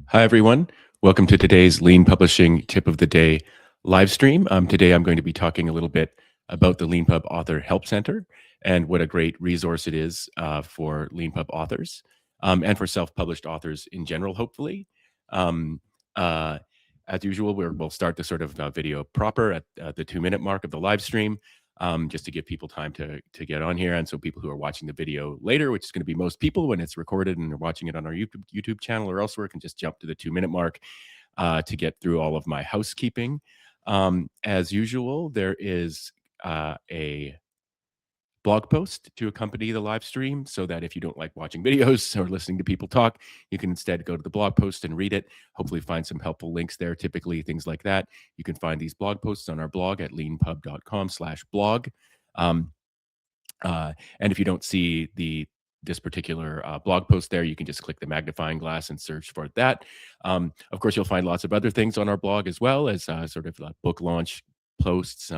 Hi, everyone. Welcome to today's Lean Publishing Tip of the Day live stream. Today, I'm going to be talking a little bit about the Leanpub Author Help Center and what a great resource it is for Leanpub authors and for self-published authors in general, hopefully. Um, uh, as usual, we'll start the sort of video proper at the 2-minute mark of the live stream. Just to give people time to get on here. And so people who are watching the video later, which is going to be most people when it's recorded and they're watching it on our YouTube channel or elsewhere, can just jump to the 2-minute mark to get through all of my housekeeping. As usual, there is a blog post to accompany the live stream so that if you don't like watching videos or listening to people talk, you can instead go to the blog post and read it, hopefully find some helpful links there, typically things like that. You can find these blog posts on our blog at leanpub.com/blog. And if you don't see this particular blog post there, you can just click the magnifying glass and search for that. Of course, you'll find lots of other things on our blog as well as sort of book launch posts,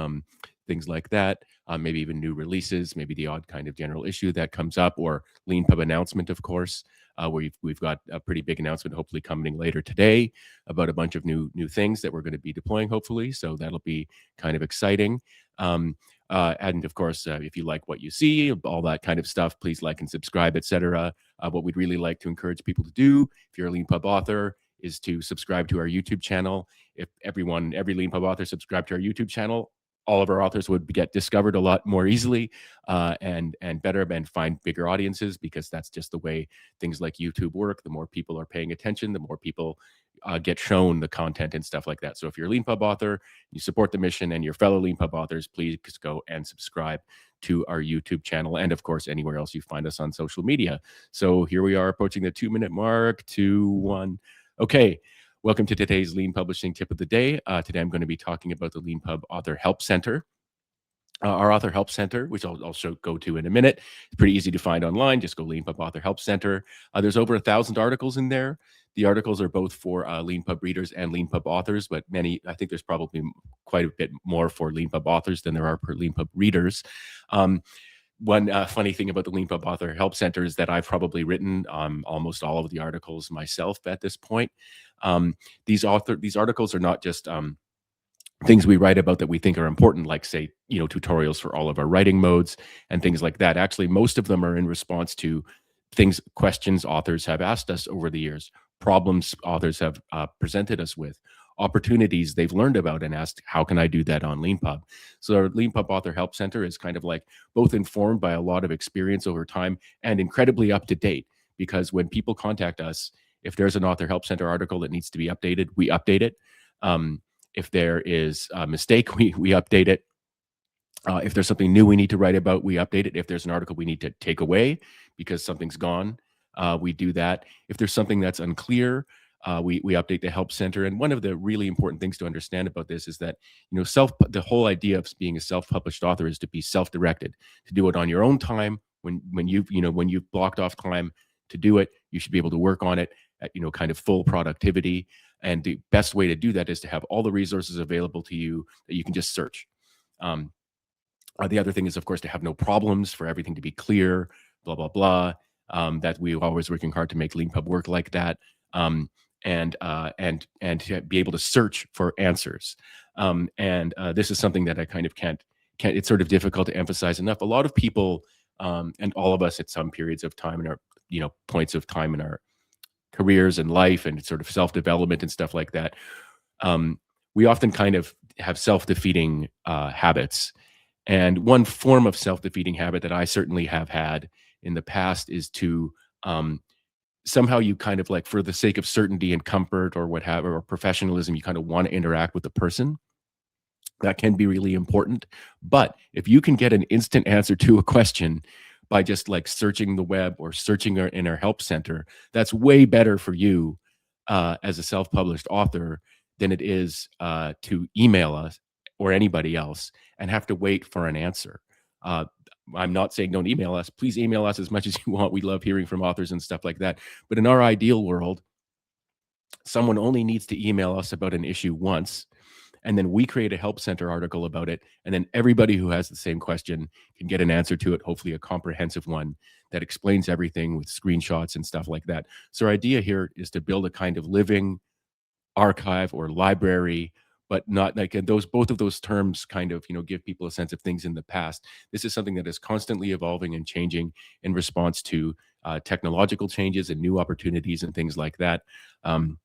things like that. Maybe even new releases, maybe the odd kind of general issue that comes up, or Leanpub announcement, of course, where we've got a pretty big announcement hopefully coming later today about a bunch of new things that we're going to be deploying, hopefully. So that'll be kind of exciting. And of course, if you like what you see, all that kind of stuff, please like and subscribe, etc. What we'd really like to encourage people to do, if you're a Leanpub author, is to subscribe to our YouTube channel. If every Leanpub author subscribed to our YouTube channel, all of our authors would get discovered a lot more easily and better and find bigger audiences, because that's just the way things like YouTube work. The more people are paying attention, the more people get shown the content and stuff like that. So if you're a Leanpub author, you support the mission, and your fellow Leanpub authors, please go and subscribe to our YouTube channel, and of course anywhere else you find us on social media. So here we are approaching the 2-minute mark. 2, 1. Okay. Welcome to today's Lean Publishing Tip of the Day. Today I'm going to be talking about the Leanpub Author Help Center. Our Author Help Center, which I'll go to in a minute. It's pretty easy to find online. Just go Leanpub Author Help Center. There's over 1,000 articles in there. The articles are both for Leanpub readers and Leanpub authors, but I think there's probably quite a bit more for Leanpub authors than there are per Leanpub readers. One funny thing about the Leanpub Author Help Center is that I've probably written almost all of the articles myself at this point. These articles are not just things we write about that we think are important, like, say, tutorials for all of our writing modes and things like that. Actually, most of them are in response to questions authors have asked us over the years, problems authors have presented us with, opportunities they've learned about and asked, how can I do that on Leanpub? So our Leanpub Author Help Center is kind of like both informed by a lot of experience over time and incredibly up to date, because when people contact us, if there's an Author Help Center article that needs to be updated, we update it. If there is a mistake, we update it. If there's something new we need to write about, we update it. If there's an article we need to take away because something's gone, we do that. If there's something that's unclear, we update the Help Center. And one of the really important things to understand about this is that the whole idea of being a self-published author is to be self-directed, to do it on your own time. When you've blocked off time to do it, you should be able to work on it at kind of full productivity. And the best way to do that is to have all the resources available to you that you can just search. The other thing is, of course, to have no problems, for everything to be clear, blah, blah, blah. That we're always working hard to make Leanpub work like that. And to be able to search for answers. This is something that I kind of can't, it's sort of difficult to emphasize enough. A lot of people, and all of us at some periods of time in our, points of time in our careers and life and sort of self-development and stuff like that, we often kind of have self-defeating habits. And one form of self-defeating habit that I certainly have had in the past is to somehow you kind of, like, for the sake of certainty and comfort or or professionalism, you kind of want to interact with the person. That can be really important. But if you can get an instant answer to a question by just like searching the web or searching in our help center, that's way better for you as a self-published author than it is to email us or anybody else and have to wait for an answer. I'm not saying don't email us. Please email us as much as you want. We love hearing from authors and stuff like that. But in our ideal world, someone only needs to email us about an issue once, and then we create a help center article about it, and then everybody who has the same question can get an answer to it, hopefully a comprehensive one that explains everything with screenshots and stuff like that. So our idea here is to build a kind of living archive or library, but not like, and those, both of those terms kind of, give people a sense of things in the past. This is something that is constantly evolving and changing in response to technological changes and new opportunities and things like that. Um,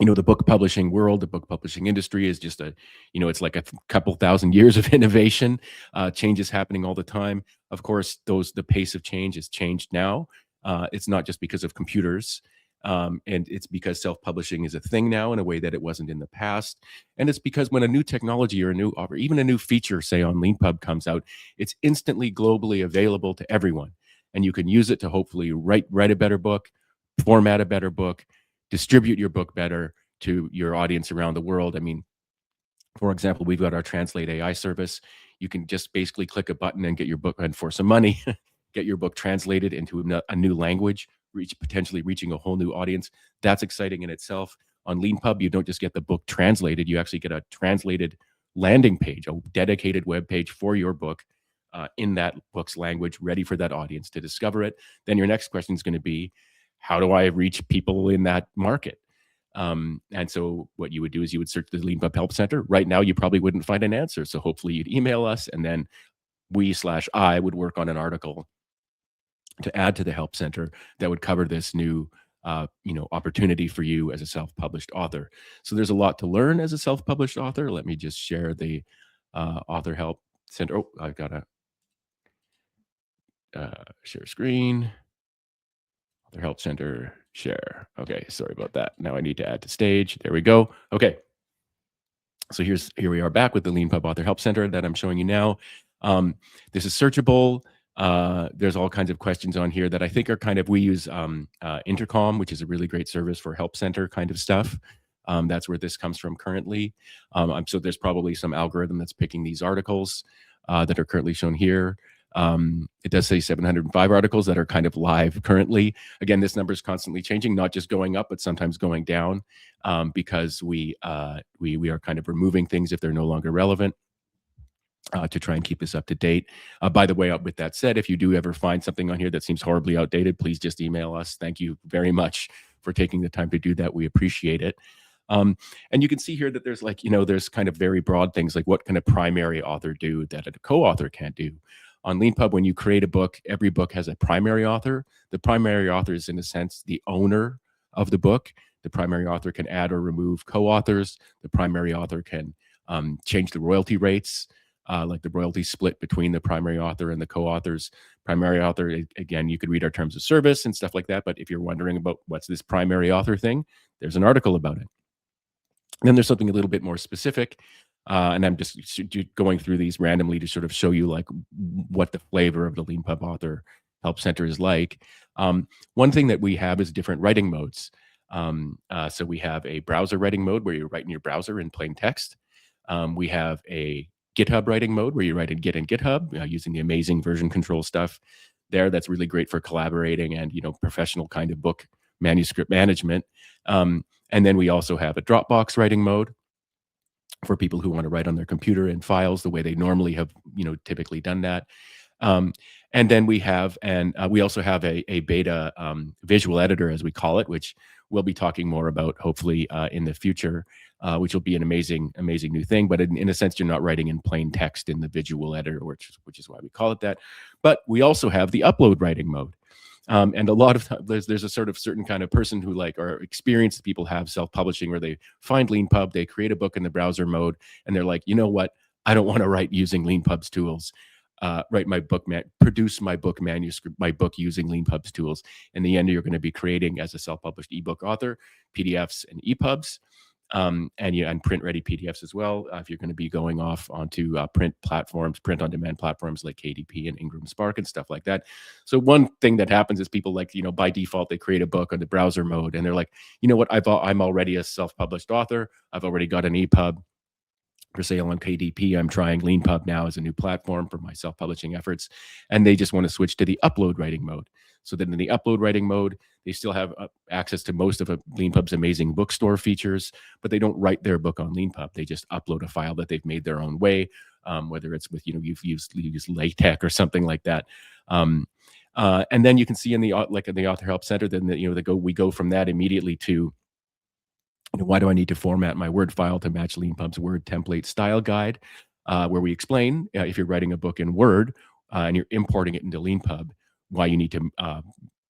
the book publishing world, the book publishing industry is just it's like a couple thousand years of innovation. Change is happening all the time. Of course, the pace of change has changed now. It's not just because of computers. And it's because self-publishing is a thing now in a way that it wasn't in the past. And it's because when a new technology or even a new feature, say on Leanpub, comes out, it's instantly globally available to everyone. And you can use it to hopefully write a better book, format a better book, distribute your book better to your audience around the world. I mean, for example, we've got our Translate AI service. You can just basically click a button and get your book, and for some money, get your book translated into a new language, potentially reaching a whole new audience. That's exciting in itself. On Leanpub, you don't just get the book translated, you actually get a translated landing page, a dedicated web page for your book in that book's language, ready for that audience to discover it. Then your next question is going to be, how do I reach people in that market? And so what you would do is you would search the Leanpub Help Center. Right now, you probably wouldn't find an answer. So hopefully you'd email us, and then I would work on an article to add to the Help Center that would cover this new opportunity for you as a self-published author. So there's a lot to learn as a self-published author. Let me just share the Author Help Center. Oh, I've got to share screen. Author Help Center, share. Okay, sorry about that. Now I need to add to stage. There we go. Okay. So here we are back with the Leanpub Author Help Center that I'm showing you now. This is searchable. There's all kinds of questions on here that I think are we use Intercom, which is a really great service for help center kind of stuff. That's where this comes from currently. So there's probably some algorithm that's picking these articles that are currently shown here. It does say 705 articles that are kind of live currently. Again, this number is constantly changing, not just going up, but sometimes going down because we are kind of removing things if they're no longer relevant. To try and keep this up to date. By the way, with that said, if you do ever find something on here that seems horribly outdated, please just email us. Thank you very much for taking the time to do that. We appreciate it. And you can see here that there's there's kind of very broad things like what can a primary author do that a co-author can't do. On Leanpub, when you create a book, every book has a primary author. The primary author is, in a sense, the owner of the book. The primary author can add or remove co-authors. The primary author can change the royalty rates. Like the royalty split between the primary author and the co-authors. Primary author, again, you could read our terms of service and stuff like that. But if you're wondering about what's this primary author thing, there's an article about it. Then there's something a little bit more specific. And I'm just going through these randomly to sort of show you like what the flavor of the Leanpub Author Help Center is like. One thing that we have is different writing modes. So we have a browser writing mode where you write in your browser in plain text. We have a GitHub writing mode where you write in Git and GitHub using the amazing version control stuff there. That's really great for collaborating and professional kind of book manuscript management. And then we also have a Dropbox writing mode for people who want to write on their computer in files the way they normally have typically done that. And then we have we also have a beta visual editor, as we call it, which we'll be talking more about hopefully in the future, which will be an amazing new thing. But in a sense, you're not writing in plain text in the visual editor, which is why we call it that. But we also have the upload writing mode. And a lot of times there's a sort of certain kind of person who are experienced people have self-publishing where they find Leanpub, they create a book in the browser mode, and they're like, you know what? I don't want to write using Leanpub's tools. Write my book, produce my book manuscript, my book using Leanpub's tools. In the end, you're going to be creating, as a self-published ebook author, PDFs and EPUBs, and print-ready PDFs as well. If you're going to be going off onto print platforms, print-on-demand platforms like KDP and Ingram Spark and stuff like that. So one thing that happens is people by default, they create a book on the browser mode, and they're like, you know what? I'm already a self-published author. I've already got an EPUB for sale on KDP. I'm trying Leanpub now as a new platform for my self-publishing efforts, and they just want to switch to the upload writing mode. so that in the upload writing mode, they still have access to most of a Leanpub's amazing bookstore features, but they don't write their book on Leanpub. They just upload a file that they've made their own way, whether it's with, you use LaTeX or something like that. And then you can see in the Author Help Center, then we go from that immediately to, why do I need to format my Word file to match Leanpub's Word template style guide, where we explain, if you're writing a book in Word and you're importing it into Leanpub, why you need to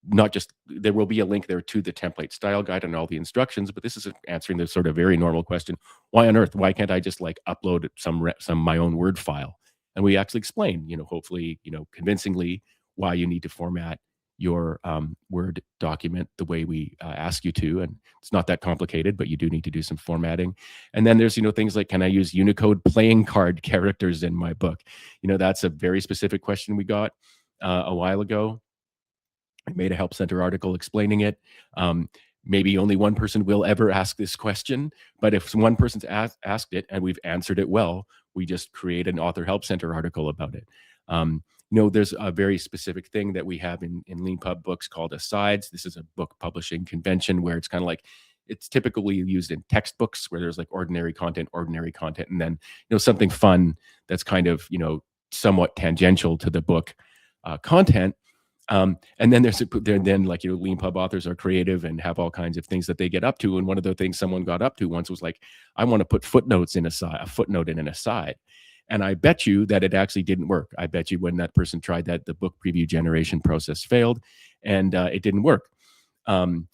not just, there will be a link there to the template style guide and all the instructions, but this is answering the sort of very normal question: why on earth? Why can't I just like upload some my own Word file? And we actually explain, hopefully, convincingly, why you need to format your Word document the way we ask you to. And it's not that complicated, but you do need to do some formatting. And then there's, things like, can I use Unicode playing card characters in my book? That's a very specific question we got a while ago. I made a Help Center article explaining it. Maybe only one person will ever ask this question, but if one person's asked it and we've answered it well, we just create an Author Help Center article about it. There's a very specific thing that we have in Leanpub books called asides. This is a book publishing convention where it's kind of like, it's typically used in textbooks where there's like ordinary content, and then something fun that's kind of somewhat tangential to the book content. And then Leanpub authors are creative and have all kinds of things that they get up to. And one of the things someone got up to once was like, I want to put footnotes in a footnote in an aside. And I bet you that it actually didn't work. I bet you when that person tried that, the book preview generation process failed, and it didn't work. And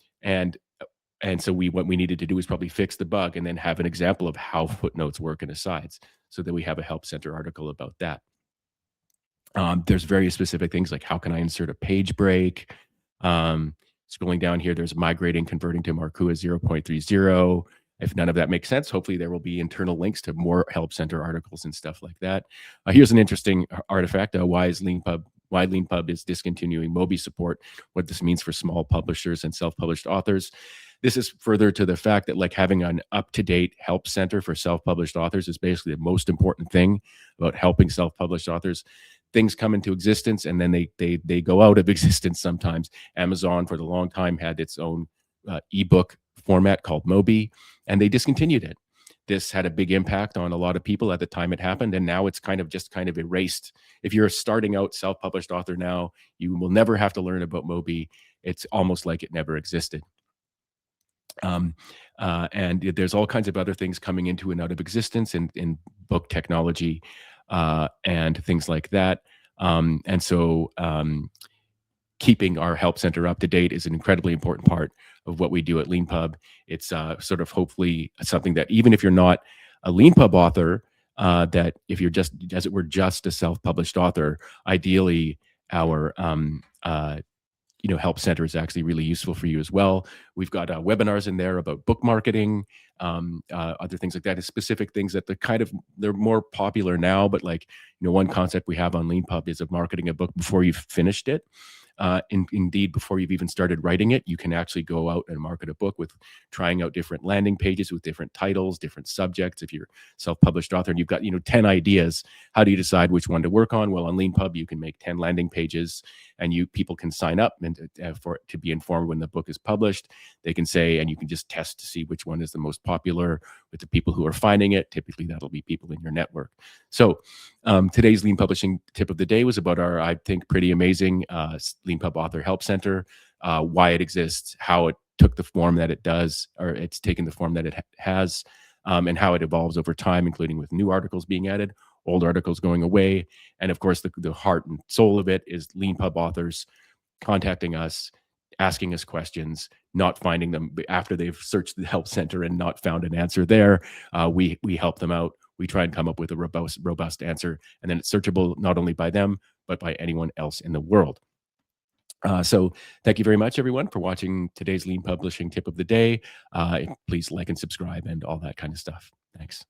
so what we needed to do is probably fix the bug and then have an example of how footnotes work in asides, so that we have a Help Center article about that. There's very specific things like, how can I insert a page break? Scrolling down here, there's converting to Markua 0.30. If none of that makes sense, hopefully there will be internal links to more Help Center articles and stuff like that. Here's an interesting artifact. Why Leanpub is discontinuing Mobi support, what this means for small publishers and self-published authors. This is further to the fact that like having an up-to-date Help Center for self-published authors is basically the most important thing about helping self-published authors. Things come into existence and then they go out of existence sometimes. Amazon for the long time had its own ebook format called Mobi, and they discontinued it. This had a big impact on a lot of people at the time it happened, and now it's kind of erased. If you're a starting out self-published author now, you will never have to learn about Mobi. It's almost like it never existed. And there's all kinds of other things coming into and out of existence in book technology and things like that. And so keeping our Help Center up to date is an incredibly important part of what we do at Leanpub. It's sort of hopefully something that even if you're not a Leanpub author, that if you're just, as it were, just a self-published author, ideally our Help Center is actually really useful for you as well. We've got webinars in there about book marketing, other things like that, is specific things that they're more popular now, but like, one concept we have on Leanpub is of marketing a book before you've finished it. Indeed, before you've even started writing it, you can actually go out and market a book with trying out different landing pages with different titles, different subjects. If you're a self-published author and you've got 10 ideas, how do you decide which one to work on? Well, on Leanpub, you can make 10 landing pages, and people can sign up and to be informed when the book is published. They can say, and you can just test to see which one is the most popular with the people who are finding it. Typically, that'll be people in your network. So today's Lean Publishing tip of the day was about our, I think, pretty amazing Leanpub Author Help Center, why it exists, how it took the form that it does, or it's taken the form that it has, and how it evolves over time, including with new articles being added, old articles going away. And of course, the heart and soul of it is Leanpub authors contacting us, asking us questions, not finding them after they've searched the Help Center and not found an answer there. We help them out. We try and come up with a robust answer, and then it's searchable not only by them, but by anyone else in the world. So thank you very much, everyone, for watching today's Lean Publishing tip of the day. Please like and subscribe and all that kind of stuff. Thanks.